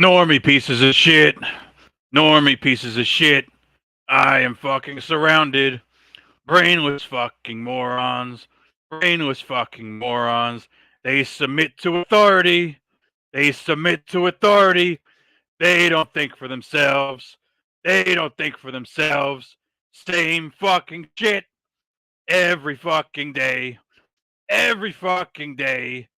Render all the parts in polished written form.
Normie pieces of shit. Normie pieces of shit. I am fucking surrounded. Brainless fucking morons. Brainless fucking morons. They submit to authority. They submit to authority. They don't think for themselves. They don't think for themselves. Same fucking shit. Every fucking day. Every fucking day.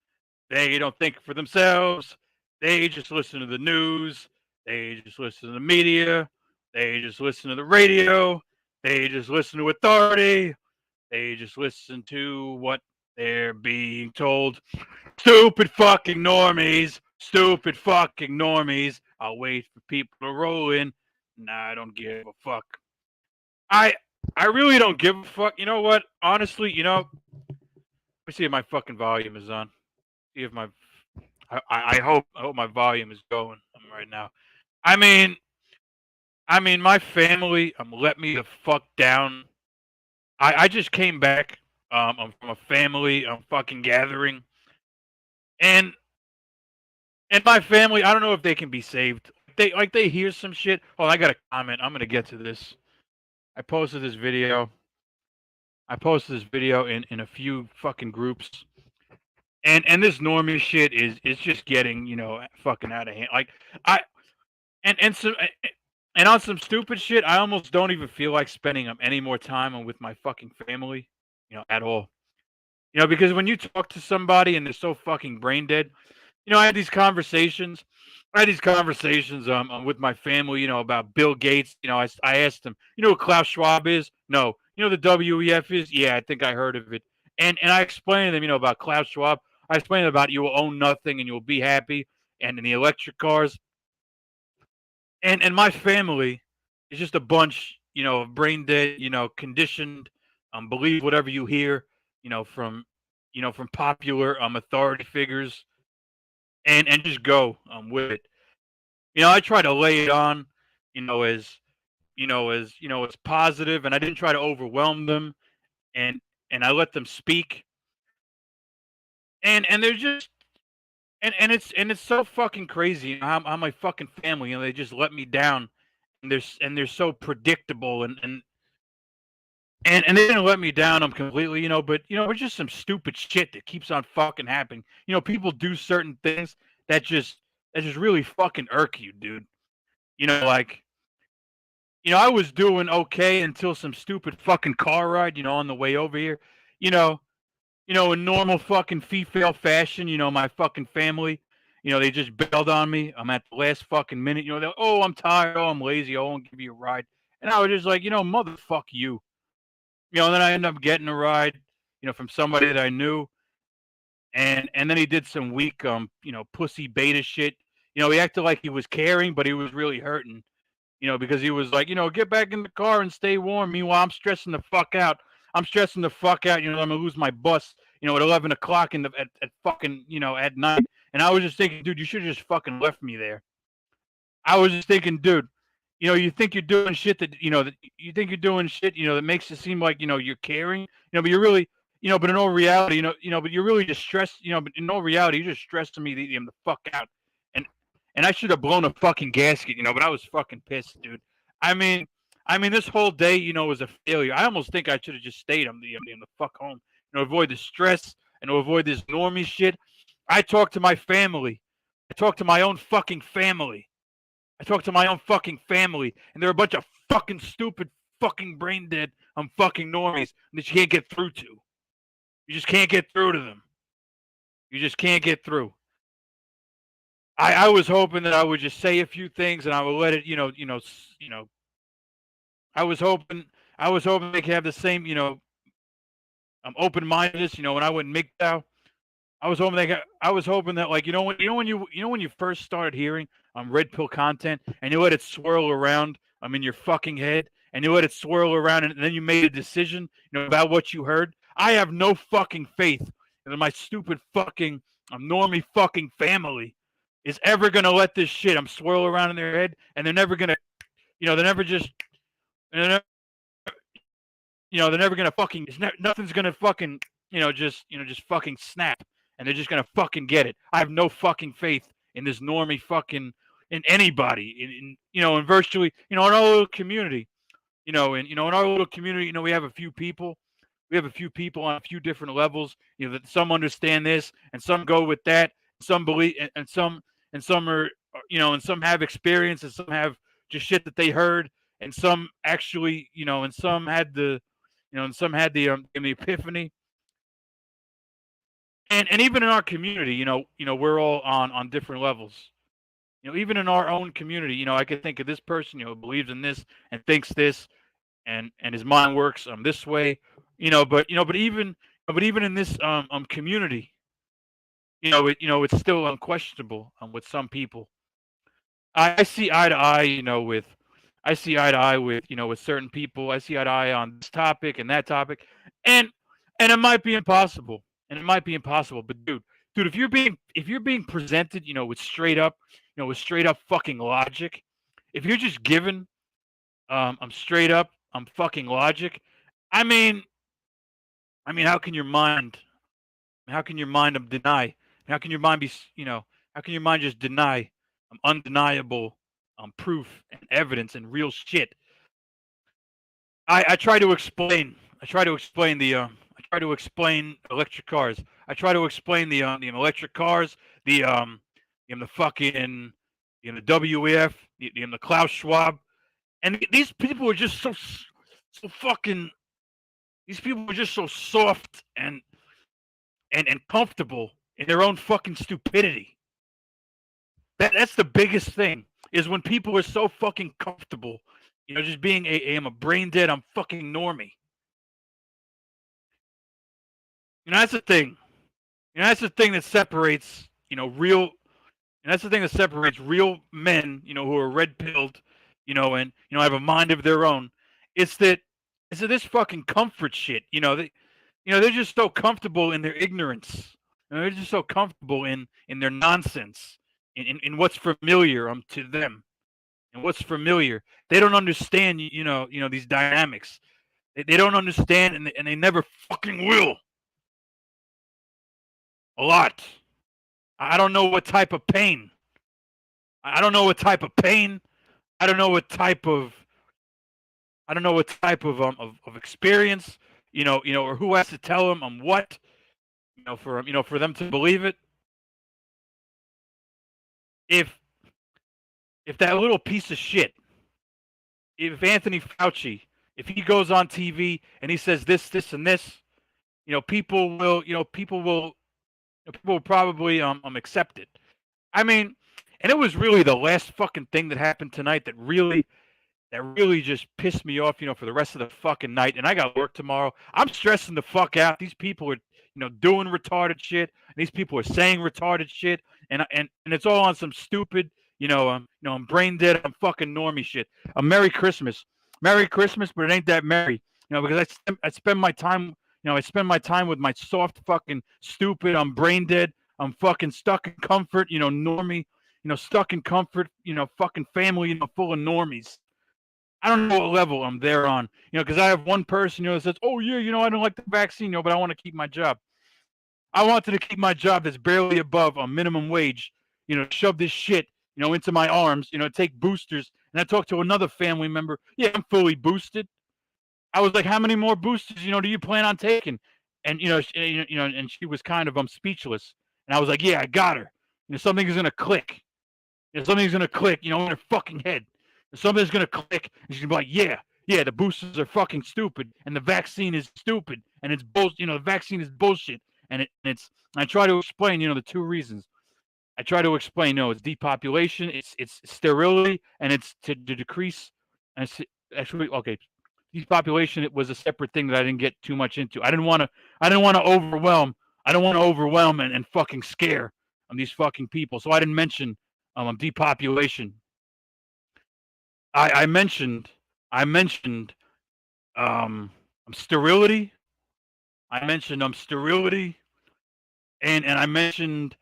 They don't think for themselves. They just listen to the news. They just listen to the media. They just listen to the radio. They just listen to authority. They just listen to what they're being told. Stupid fucking normies. Stupid fucking normies. I'll wait for people to roll in. Nah, I don't give a fuck. I I really don't give a fuck. You know what? Honestly, let me see if my fucking volume is on. See if my I hope my volume is going right now. I mean, my family let me the fuck down. I just came back from a family fucking gathering, and my family, I don't know if they can be saved. They hear some shit. Oh, I got a comment. I'm gonna get to this. I posted this video. In a few fucking groups. And this normie shit is just getting, fucking out of hand. Like I and so and on some stupid shit, I almost don't even feel like spending any more time with my fucking family, at all. Because when you talk to somebody and they're so fucking brain dead, I had these conversations. With my family, about Bill Gates. I asked them, who Klaus Schwab is? No. The WEF is? Yeah, I think I heard of it. And I explained to them, about Klaus Schwab. I explained about you will own nothing and you will be happy, and in the electric cars. And my family is just a bunch, of brain dead, conditioned, believe whatever you hear, from popular authority figures, and just go with it. I try to lay it on, as as positive, and I didn't try to overwhelm them, and I let them speak, and they're just and it's so fucking crazy, how my fucking family, they just let me down, and they're so predictable, and they didn't let me down completely, but it's just some stupid shit that keeps on fucking happening. People do certain things that just really fucking irk you, dude. Like, I was doing okay until some stupid fucking car ride, on the way over here. You know, in normal fucking female fashion, my fucking family, they just bailed on me. I'm at the last fucking minute. They're, oh, I'm tired. Oh, I'm lazy. I won't give you a ride. And I was just like, motherfuck you. And then I ended up getting a ride, from somebody that I knew. And then he did some weak, pussy beta shit. He acted like he was caring, but he was really hurting. Because he was like, get back in the car and stay warm. Meanwhile, I'm stressing the fuck out. I'm gonna lose my bus, at 11 o'clock at fucking, at night. And I was just thinking, dude, you should have just fucking left me there. I was just thinking, dude, you think you're doing shit that makes it seem like, you're caring, but you're really, but in all reality, but you're really just stressed, but in all reality, you're just stressing me the fuck out. And I should have blown a fucking gasket, but I was fucking pissed, dude. I mean, this whole day, was a failure. I almost think I should have just stayed on the fuck home, avoid the stress and avoid this normie shit. I talked to my family. I talked to my own fucking family. And they're a bunch of fucking stupid, fucking brain dead, fucking normies that you can't get through to. You just can't get through to them. You just can't get through. I was hoping that I would just say a few things and I would let it, I was hoping they could have the same, open-mindedness, when I went MGTOW. I was hoping that, like, when you first started hearing red pill content and you let it swirl around in your fucking head, and you let it swirl around, and then you made a decision, about what you heard. I have no fucking faith that my stupid fucking normie fucking family is ever gonna let this shit swirl around in their head, and they're never gonna, they're never just, they're never, they're never gonna fucking, nothing's gonna fucking, just fucking snap, and they're just gonna fucking get it. I have no fucking faith in this normie fucking, in anybody, in virtually, in our little community, in our little community, we have a few people. We have a few people on a few different levels. That some understand this, and some go with that. Some believe, and some are, and some have experience, and some have just shit that they heard, and some actually, and some had the epiphany. And even in our community, we're all on different levels. Even in our own community, I could think of this person, who believes in this and thinks this, and his mind works this way, but even in this community, it's still unquestionable with some people. I see eye to eye, with I see eye to eye with certain people. I see eye to eye on this topic and that topic, and and it might be impossible, But dude, if you're being presented, with straight up fucking logic, if you're just given straight up fucking logic, I mean, how can your mind, deny? How can your mind be, how can your mind just deny undeniable proof and evidence and real shit? I try to explain. I try to explain the. I try to explain electric cars. I try to explain the electric cars, the fucking, the WEF, the Klaus Schwab, and these people are just so fucking. These people are just so soft and comfortable in their own fucking stupidity. That's the biggest thing, is when people are so fucking comfortable, just being I'm a brain dead, I'm fucking normie. That's the thing. That's the thing that separates, real. And that's the thing that separates real men, who are red pilled, and have a mind of their own. It's that this fucking comfort shit. They're just so comfortable in their ignorance. They're just so comfortable in their nonsense, in what's familiar to them, and what's familiar. They don't understand, these dynamics. They don't understand, and they never fucking will. A lot. I don't know what type of pain. I don't know what type of pain. I don't know what type of. I don't know what type of experience. Or who has to tell them what. For them to believe it. If that little piece of shit, if Anthony Fauci, if he goes on TV and he says this, and this, people will, people will probably accept it. I mean, and it was really the last fucking thing that happened tonight that really just pissed me off, for the rest of the fucking night. And I got work tomorrow. I'm stressing the fuck out. These people are, doing retarded shit. And these people are saying retarded shit, and it's all on some stupid, I'm brain dead, I'm fucking normie shit. Merry Christmas, but it ain't that merry, because I spend my time, I spend my time with my soft fucking stupid. I'm brain dead. I'm fucking stuck in comfort, normie, stuck in comfort, fucking family, full of normies. I don't know what level I'm there on, because I have one person, that says, "Oh yeah, I don't like the vaccine, but I want to keep my job. I wanted to keep my job that's barely above a minimum wage, shove this shit, into my arms, take boosters." And I talked to another family member. Yeah, I'm fully boosted. I was like, "How many more boosters, do you plan on taking?" And and she was kind of speechless. And I was like, "Yeah, I got her. Something's gonna click. Something's gonna click, in her fucking head. Something's gonna click, and she's gonna be like, yeah, the boosters are fucking stupid, and the vaccine is stupid, and it's bullshit. The vaccine is bullshit, and it's." I try to explain, the two reasons. I try to explain, it's depopulation, it's sterility, and it's to decrease. And it's actually, okay, depopulation. It was a separate thing that I didn't get too much into. I didn't want to overwhelm. I don't want to overwhelm and fucking scare these fucking people. So I didn't mention depopulation. I mentioned sterility. I mentioned sterility, and I mentioned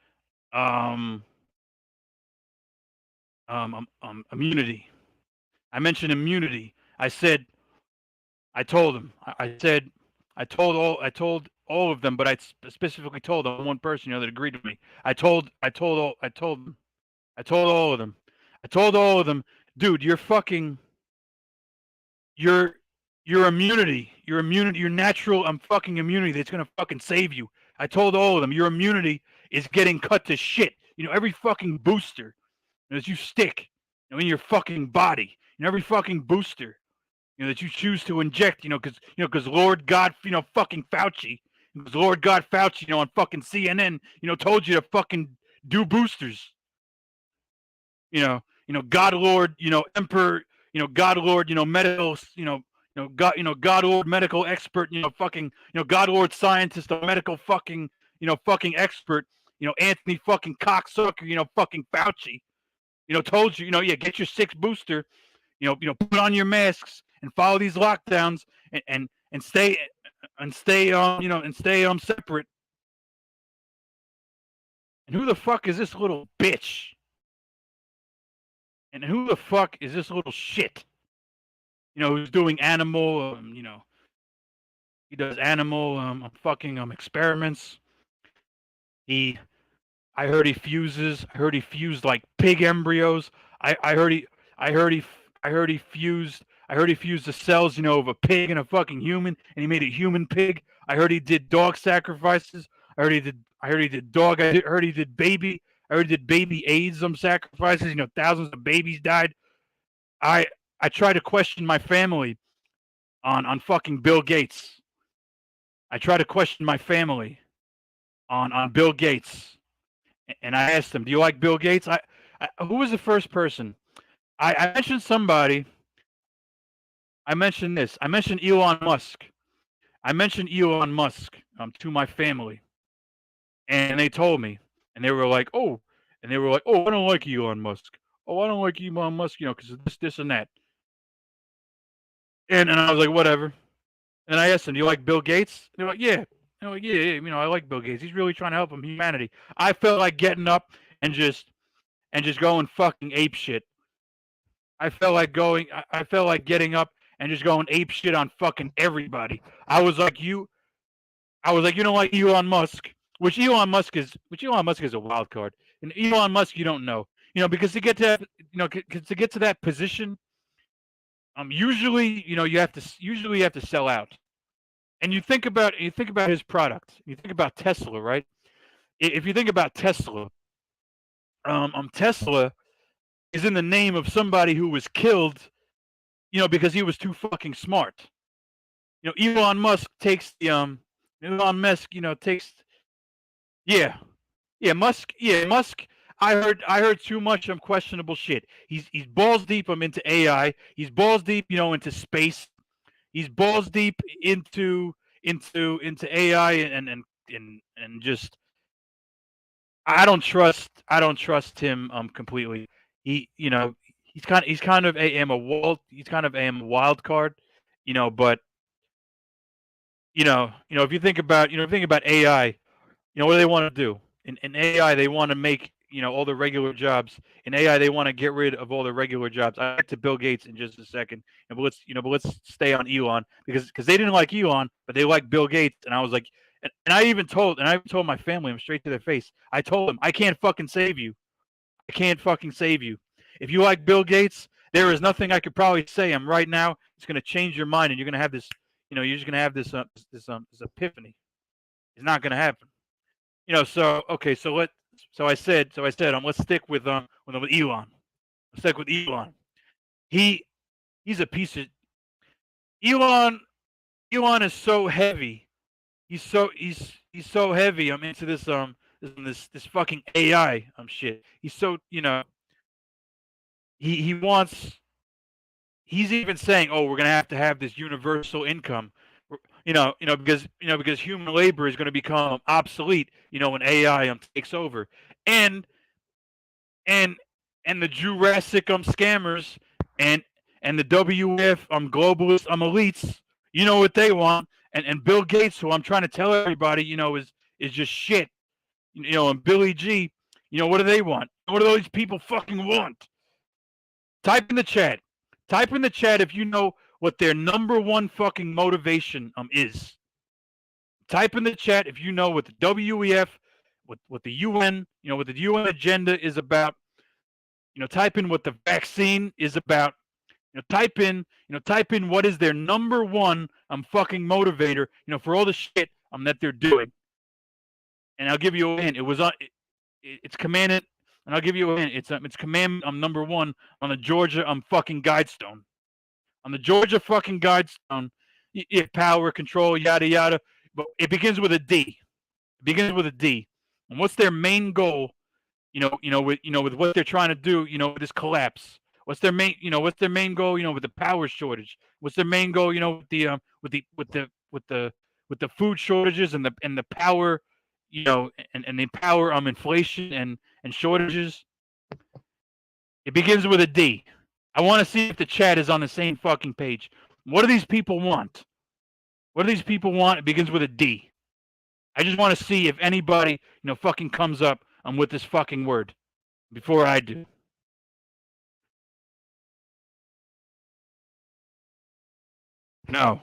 immunity. I mentioned immunity. I told them. I told all of them, but I specifically told them one person, that agreed with me. I told all of them. I told all of them, dude, your immunity, your natural fucking immunity that's gonna fucking save you. I told all of them, your immunity is getting cut to shit. Every fucking booster that you stick, in your fucking body, every fucking booster, that you choose to inject, because Lord God, fucking Fauci, because Lord God Fauci, on fucking CNN, told you to fucking do boosters. God Lord, Emperor, God Lord, medical, God Lord medical expert, fucking, God Lord scientist, a medical fucking, fucking expert, Anthony fucking cocksucker, fucking Fauci, told you, yeah, get your 6th booster, put on your masks and follow these lockdowns and stay separate. And who the fuck is this little bitch? And who the fuck is this little shit? Who's doing animal, he does animal fucking experiments. I heard he fused like pig embryos. I heard he fused the cells, of a pig and a fucking human, and he made a human pig. I heard he did dog sacrifices. I heard he did dog. I heard he did baby. I heard he did baby AIDS sacrifices. Thousands of babies died. I try to question my family on fucking Bill Gates. I try to question my family on Bill Gates. And I asked him, "Do you like Bill Gates?" Who was the first person? I mentioned somebody. I mentioned this. I mentioned Elon Musk. To my family, and they told me, and they were like, "Oh," I don't like Elon Musk. Oh, I don't like Elon Musk, because this, and that. And I was like, whatever. And I asked them, "Do you like Bill Gates?" They're like, "Yeah." I'm like, yeah, I like Bill Gates. He's really trying to help humanity. I felt like getting up and just going fucking ape shit. I felt like getting up and just going ape shit on fucking everybody. I was like, you don't like Elon Musk, which Elon Musk is a wild card. And Elon Musk, you don't know, because to get to that position, usually, you have to sell out. And you think about his product. You think about Tesla, right? If you think about Tesla, Tesla is in the name of somebody who was killed, because he was too fucking smart. Elon Musk takes the Elon Musk, takes Musk. I heard too much questionable shit. He's balls deep into AI. He's balls deep, into space. He's balls deep into AI and just I don't trust him completely. He's kind of a wild card, but if you think about AI, what do they want to do? In AI, they want to make all the regular jobs. In AI, they want to get rid of all the regular jobs. I'll get to Bill Gates in just a second, but let's stay on Elon because they didn't like Elon, but they liked Bill Gates, and I was like, and I even told my family, I'm straight to their face. I told them, I can't fucking save you. I can't fucking save you. If you like Bill Gates, there is nothing I could probably say. Right now, it's going to change your mind, and you're going to have this. You're just going to have this epiphany. It's not going to happen. So okay, so I said, let's stick with Elon. Let's stick with Elon. He's a piece of Elon. Elon is so heavy. He's so heavy. I'm into this this fucking AI shit. He's so he wants. He's even saying, "Oh, we're gonna have this universal income." Because human labor is going to become obsolete, when AI takes over, and the Jurassic scammers and the WF globalist elites, what they want, and Bill Gates, who I'm trying to tell everybody, is just shit, and Billy G, what do they want? What do those people fucking want? Type in the chat if you know what their number one fucking motivation is. Type in the chat if you know what the WEF, what the UN, what the UN agenda is about. Type in what the vaccine is about. Type in what is their number one fucking motivator, for all the shit that they're doing. And I'll give you a hint. It was on. It's commanded, and I'll give you a hint. It's commandment number one on the Georgia fucking Guidestone. On the Georgia fucking Guidestone, power, control, yada yada. But it begins with a D. It begins with a D. And what's their main goal? With what they're trying to do, with this collapse. What's their main goal? With the power shortage. What's their main goal? With the food shortages and the power, and the power inflation and shortages. It begins with a D. I want to see if the chat is on the same fucking page. What do these people want? What do these people want? It begins with a D. I just want to see if anybody, fucking comes up with this fucking word before I do. No.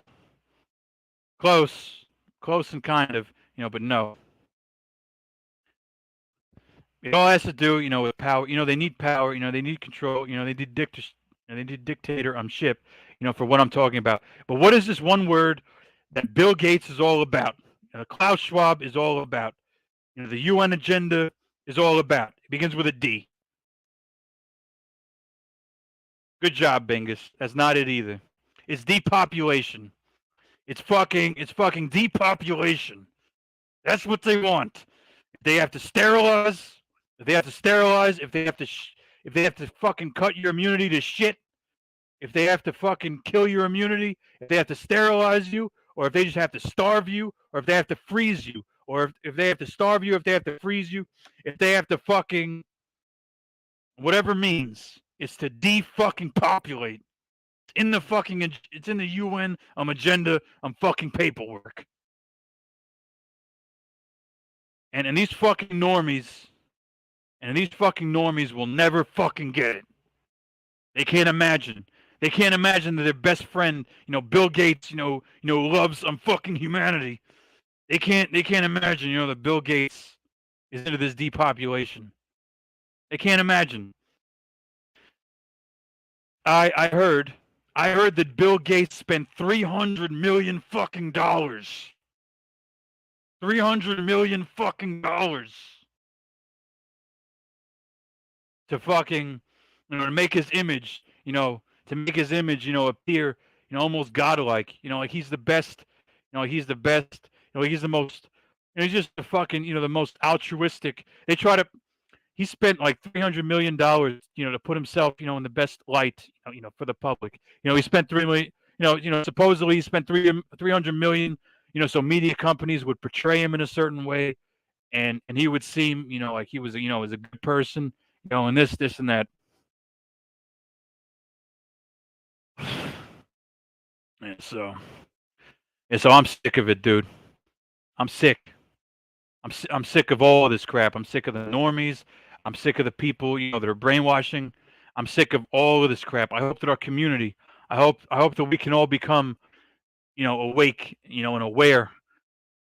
Close and kind of, but no. It all has to do, with power. They need power. They need control. They need dictatorship. For what I'm talking about. But what is this one word that Bill Gates is all about? Klaus Schwab is all about. The UN agenda is all about. It begins with a D. Good job, Bingus. That's not it either. It's depopulation. It's fucking depopulation. That's what they want. If they have to sterilize, if they have to fucking cut your immunity to shit, if they have to fucking kill your immunity, if they have to sterilize you, or if they just have to starve you, or if they have to freeze you, or if they have to starve you, if they have to freeze you, if they have to fucking whatever means, it's to de-fucking populate. It's in the UN agenda fucking paperwork. And these fucking normies will never fucking get it. They can't imagine. They can't imagine that their best friend, Bill Gates, loves fucking humanity. They can't imagine, that Bill Gates is into this depopulation. They can't imagine. I heard that Bill Gates spent $300 million fucking dollars. $300 million fucking dollars to fucking, to make his image, appear, almost godlike. Like he's the best. He's the best. He's the most. He's just the fucking, the most altruistic. He spent like $300 million, to put himself, in the best light, for the public. He spent $3 million. Supposedly he spent $300 million. So media companies would portray him in a certain way, and he would seem, like he was, as a good person, and this and that. So I'm sick of it, dude. I'm sick. I'm sick of all of this crap. I'm sick of the normies. I'm sick of the people, that are brainwashing. I'm sick of all of this crap. I hope that our community, I hope that we can all become, awake, and aware,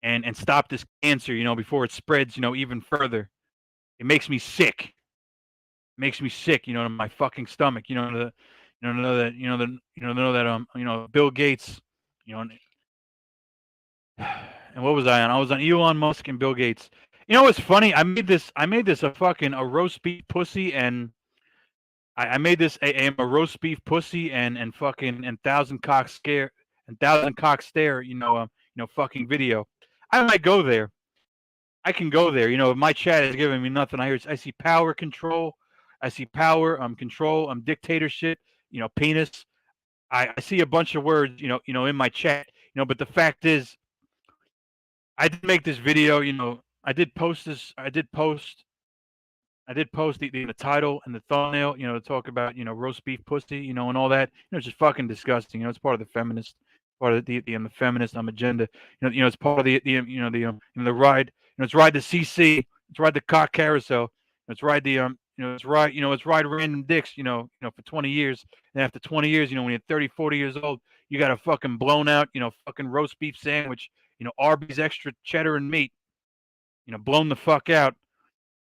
and stop this cancer, before it spreads, even further. It makes me sick. It makes me sick, in my fucking stomach, know that Bill Gates, and what was I on? I was on Elon Musk and Bill Gates. What's funny? I made this a roast beef pussy, and I made this a roast beef pussy and fucking and thousand cock stare, fucking video. I might go there. I can go there. If my chat is giving me nothing, I see power control. I see power, control, dictatorship, penis. I see a bunch of words, in my chat, but the fact is, I did make this video, I did post the title and the thumbnail, to talk about, roast beef pussy, and all that. It's just fucking disgusting. It's part of the feminist, the feminist agenda. It's part of the ride. It's ride the CC. It's ride the cock carousel. It's ride the it's ride random dicks. For 20 years. And after 20 years, when you're 30, 40 years old, you got a fucking blown out, fucking roast beef sandwich. Arby's extra cheddar and meat. Blown the fuck out.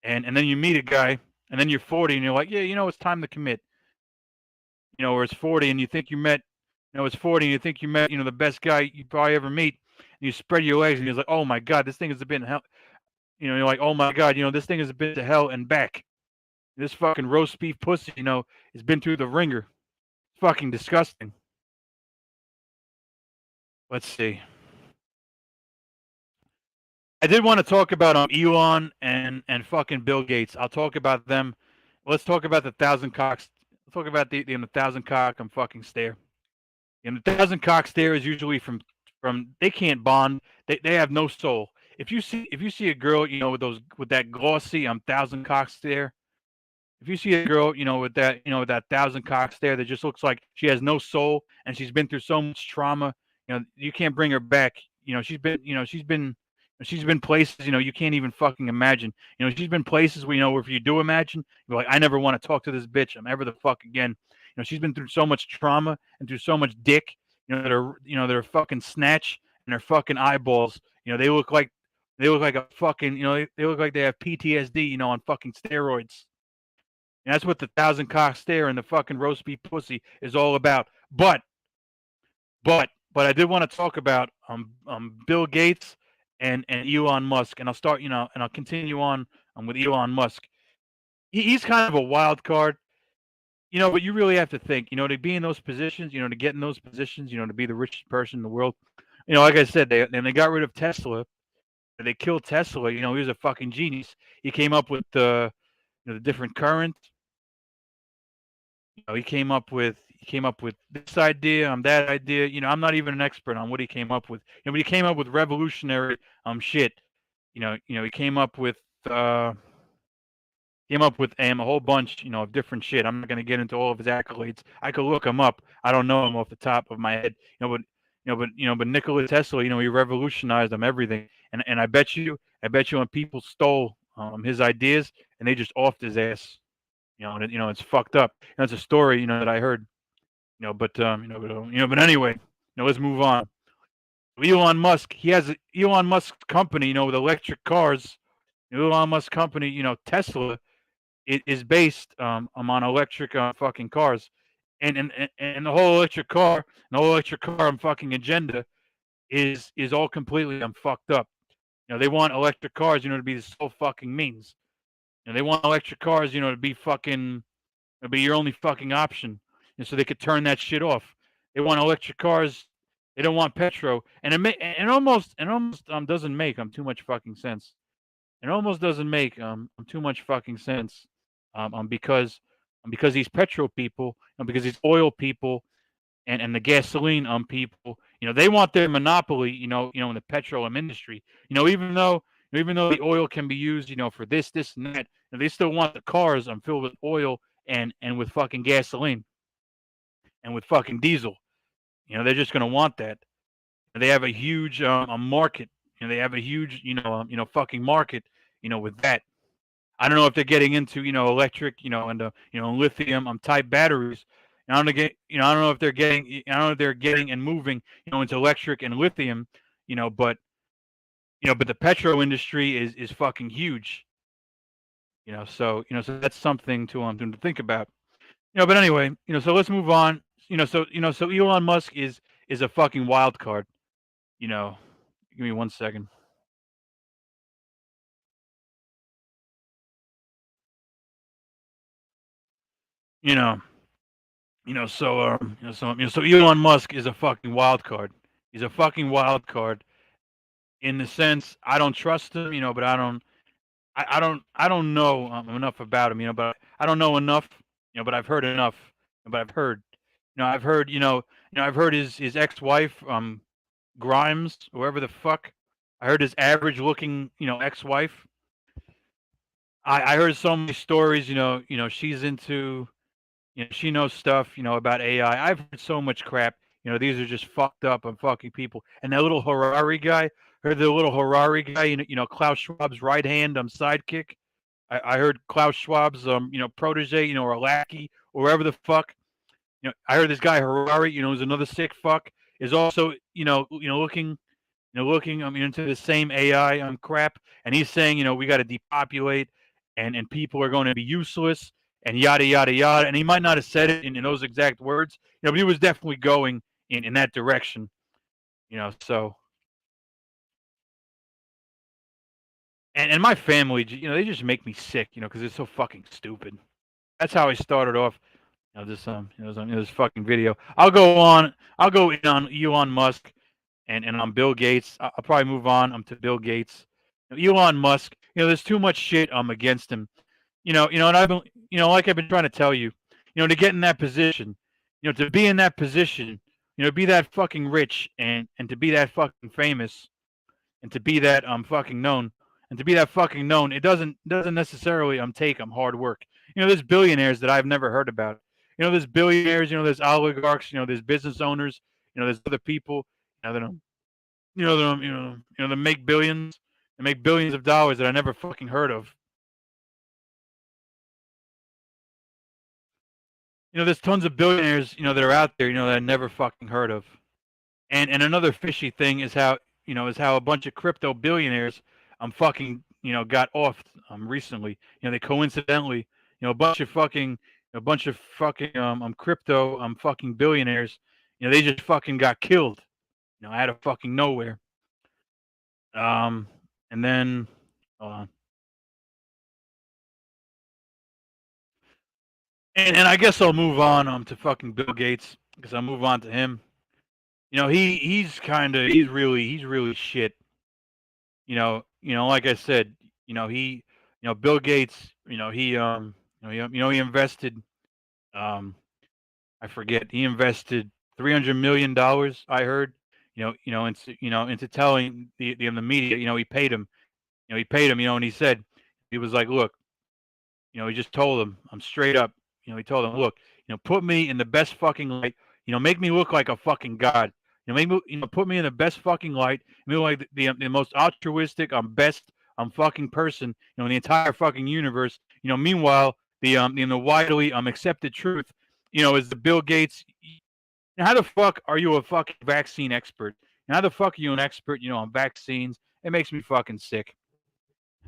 And then you meet a guy, and then you're 40 and you're like, yeah, it's time to commit. Or it's 40 and you think you met, it's 40 and you think you met, the best guy you probably ever meet, and you spread your legs and you're like, oh my god, this thing has been hell. You're like, oh my god, this thing has been to hell and back. This fucking roast beef pussy, has been through the ringer. It's fucking disgusting. Let's see. I did want to talk about Elon and fucking Bill Gates. I'll talk about them. Let's talk about the thousand cocks. Let's talk about the thousand cock fucking stare. And the thousand cock stare is usually from they can't bond. They have no soul. If you see a girl, with that glossy thousand cock stare. If you see a girl, with that thousand cock stare that just looks like she has no soul and she's been through so much trauma, you can't bring her back. She's been places, you can't even fucking imagine. She's been places where, where if you do imagine, you're like, I never want to talk to this bitch. I'm ever the fuck again. She's been through so much trauma and through so much dick, that are fucking snatch and their fucking eyeballs, they look like a fucking, they look like they have PTSD, on fucking steroids. And that's what the thousand cock stare and the fucking roast beef pussy is all about. But I did want to talk about Bill Gates and Elon Musk, and I'll start, and I'll continue on with Elon Musk. He's kind of a wild card, but you really have to think, to be in those positions, to get in those positions, to be the richest person in the world. Like I said, they got rid of Tesla. They killed Tesla. He was a fucking genius. He came up with the different currents. He came up with this idea, that idea. I'm not even an expert on what he came up with. But he came up with revolutionary shit. He came up with a whole bunch, of different shit. I'm not gonna get into all of his accolades. I could look him up. I don't know him off the top of my head. But Nikola Tesla, he revolutionized everything. And I bet you when people stole his ideas and they just offed his ass. It's fucked up. It's a story, that I heard. But anyway, let's move on. Elon Musk, he has Elon Musk's company, with electric cars. Elon Musk's company, Tesla, is based on electric fucking cars, and the whole electric car, fucking agenda is all completely fucked up. They want electric cars, to be the sole fucking means. They want electric cars, to be fucking, be your only fucking option, and so they could turn that shit off. They want electric cars. They don't want petro, and it almost doesn't make too much fucking sense. It almost doesn't make too much fucking sense, because these petro people, because these oil people, and the gasoline people, they want their monopoly, in the petroleum industry. Even though the oil can be used, for this and that, they still want the cars filled with oil and with fucking gasoline and with fucking diesel. They're just gonna want that. They have a huge market. They have a huge, fucking market, with that. I don't know if they're getting into, electric, and lithium type batteries. I don't know if they're getting, and moving, into electric and lithium, but the petro industry is fucking huge. So that's something to think about. But anyway, so let's move on. So Elon Musk is a fucking wild card. Give me 1 second. So Elon Musk is a fucking wild card. He's a fucking wild card in the sense I don't trust him, but I don't know enough about him, but I don't know enough, but I've heard enough. But I've heard, I've heard his ex-wife, Grimes, whoever the fuck. I heard his average-looking, ex-wife. I heard so many stories, she's into, she knows stuff, about AI. I've heard so much crap. These are just fucked up and fucking people. And that little Harari guy, Klaus Schwab's right hand sidekick. I heard Klaus Schwab's protege, or lackey, or wherever the fuck. I heard this guy Harari, who's another sick fuck, is also, looking into the same AI crap, and he's saying, we got to depopulate and people are going to be useless and yada yada yada. And he might not have said it in those exact words, but he was definitely going in that direction. So and my family, they just make me sick, because it's so fucking stupid. That's how I started off. This fucking video. I'll go in on Elon Musk and on Bill Gates. I'll probably move on to Bill Gates. Elon Musk. There's too much shit against him. And I've been, like I've been trying to tell you, to get in that position, to be in that position, be that fucking rich and to be that fucking famous and to be that fucking known and to be that fucking known, it doesn't necessarily take hard work. There's billionaires that I've never heard about. There's billionaires, there's oligarchs, there's business owners, there's other people, that that make billions and make billions of dollars that I never fucking heard of. There's tons of billionaires, that are out there, that I never fucking heard of. And another fishy thing is how a bunch of crypto billionaires fucking got off recently. They coincidentally, a bunch of fucking crypto fucking billionaires, they just fucking got killed, out of fucking nowhere. And then and I guess I'll move on to fucking Bill Gates because I'll move on to him. He's really shit. Like I said, Bill Gates, he invested, I forget, he invested $300 million. I heard, into telling the media, he paid him, and he said, he was like, look, he just told him, I'm straight up, he told him, look, put me in the best fucking light, make me look like a fucking god. Make me, put me in the best fucking light. Me like the most altruistic, best, fucking person, in the entire fucking universe. Meanwhile, the widely accepted truth, is the Bill Gates. How the fuck are you a fucking vaccine expert? And how the fuck are you an expert, on vaccines? It makes me fucking sick.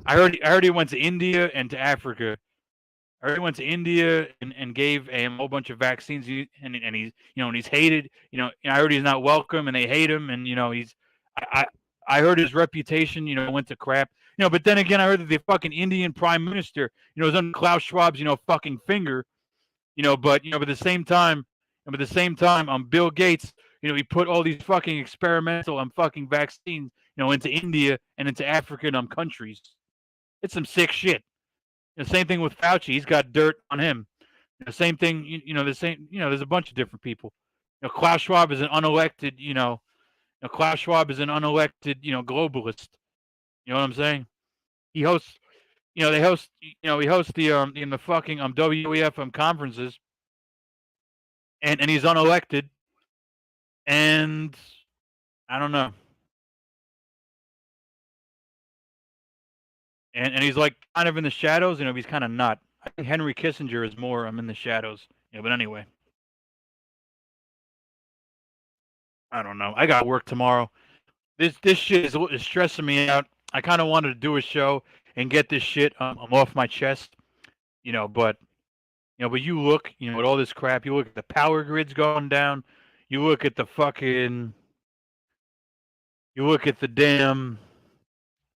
I heard he went to India and to Africa. I heard he went to India and gave a whole bunch of vaccines, and he's and he's hated. I heard he's not welcome, and they hate him, and he's. I heard his reputation, went to crap. But then again, I heard that the fucking Indian Prime Minister, was under Klaus Schwab's, fucking finger. But at the same time, Bill Gates, he put all these fucking experimental fucking vaccines, into India and into African countries. It's some sick shit. The same thing with Fauci. He's got dirt on him. The same thing, the same, there's a bunch of different people. Klaus Schwab is an unelected, Klaus Schwab is an unelected, globalist. You know what I'm saying? He hosts, they host, he hosts the in the fucking WEF conferences, and he's unelected, and I don't know. And he's like kind of in the shadows, he's kind of not. I think Henry Kissinger is more in the shadows. But anyway. I don't know. I got work tomorrow. This shit is stressing me out. I kind of wanted to do a show and get this shit off my chest, but but you look, at all this crap. You look at the power grids going down. You look at the fucking. You look at the damn.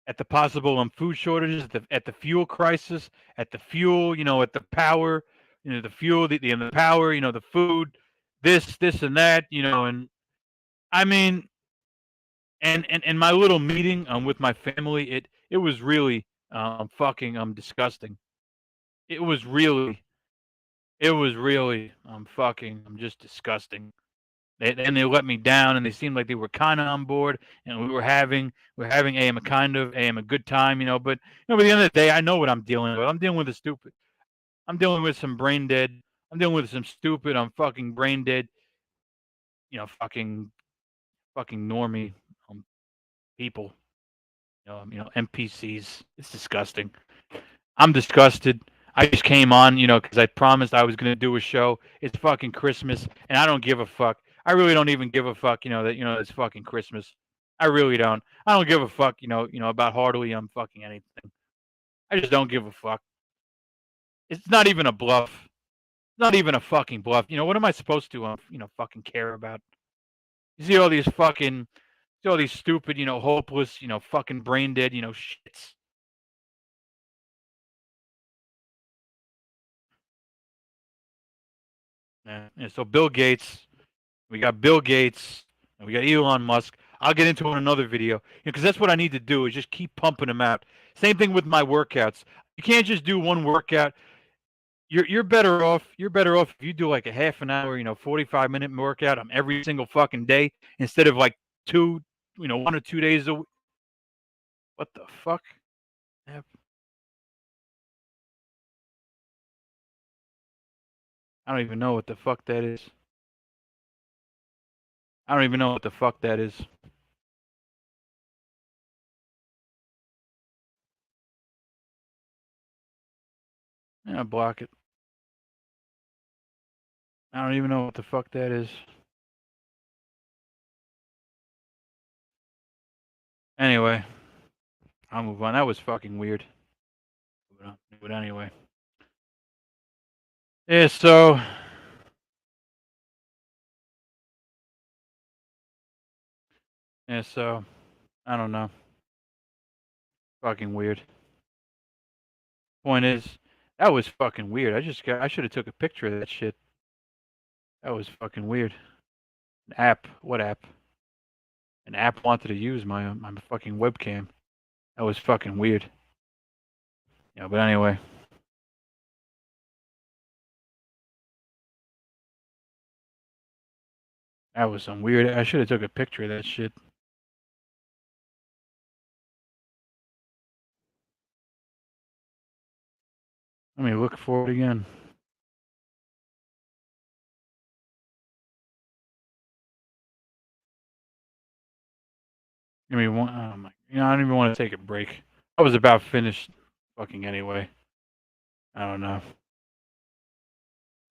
At the possible food shortages, at the fuel crisis, at the fuel, at the power, the fuel, the power, the food, this and that, and I mean, and my little meeting with my family, it was really fucking disgusting. It was really fucking just disgusting. And they let me down, and they seemed like they were kind of on board, and we were having a good time, But at the end of the day, I know what I'm dealing with. I'm dealing with I'm dealing with some brain dead. I'm dealing with some stupid. I'm fucking brain dead. Fucking normie people. NPCs. It's disgusting. I'm disgusted. I just came on, because I promised I was gonna do a show. It's fucking Christmas, and I don't give a fuck. I really don't even give a fuck, that it's fucking Christmas. I really don't. I don't give a fuck, about hardly fucking anything. I just don't give a fuck. It's not even a bluff. It's not even a fucking bluff. You know, what am I supposed to, fucking care about? You see all these fucking, see all these stupid, hopeless, fucking brain dead, shits. Yeah, so Bill Gates, we got Bill Gates, and we got Elon Musk. I'll get into it in another video because that's what I need to do is just keep pumping them out. Same thing with my workouts. You can't just do one workout. You're better off. You're better off if you do like a half an hour, 45-minute workout on every single fucking day instead of like two, 1 or 2 days a week. What the fuck? I don't even know what the fuck that is. I don't even know what the fuck that is. Yeah, block it. I don't even know what the fuck that is. Anyway, I'll move on. That was fucking weird. But anyway. Yeah, so I don't know. Fucking weird. Point is, that was fucking weird. I should have took a picture of that shit. That was fucking weird. An app. What app? An app wanted to use my fucking webcam. That was fucking weird. Yeah, but anyway. That was some weird. I should have took a picture of that shit. Let me look for it again. Give me one. Oh my. I don't even want to take a break. I was about finished. Fucking anyway. I don't know.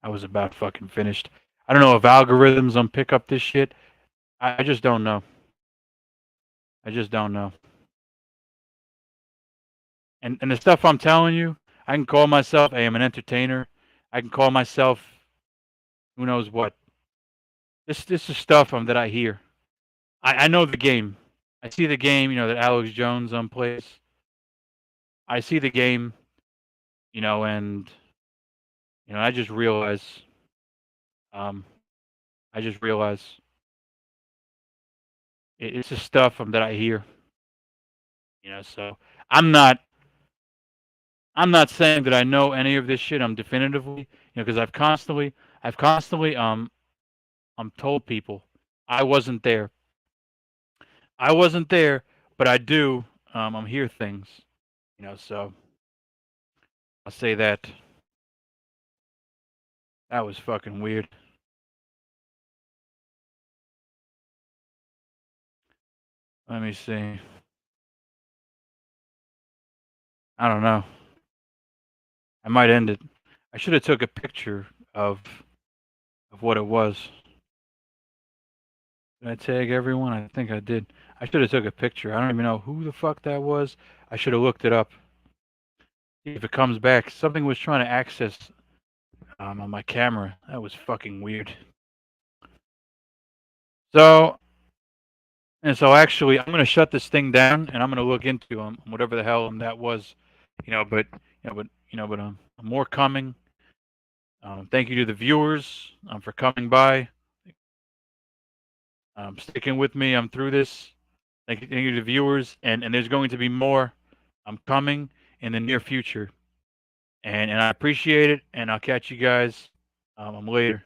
I was about fucking finished. I don't know if algorithms on pick up this shit. I just don't know. I just don't know. And the stuff I'm telling you, I can call myself, hey, I'm an entertainer. I can call myself, who knows what. This is stuff that I hear. I know the game. I see the game, that Alex Jones plays. I see the game, and I just realize, it's the stuff that I hear. So I'm not saying that I know any of this shit. Definitively, because I've constantly told people I wasn't there. I wasn't there, but I do. I'm hear things, So I'll say that. That was fucking weird. Let me see. I don't know. I might end it. I should have took a picture of what it was. Did I tag everyone? I think I did. I should have took a picture. I don't even know who the fuck that was. I should have looked it up. See if it comes back. Something was trying to access on my camera. That was fucking weird. So actually, I'm gonna shut this thing down and I'm gonna look into whatever the hell that was. But more coming. Thank you to the viewers for coming by. Sticking with me. I'm through this. Thank you to the viewers, and there's going to be more. I'm coming in the near future, and I appreciate it. And I'll catch you guys later.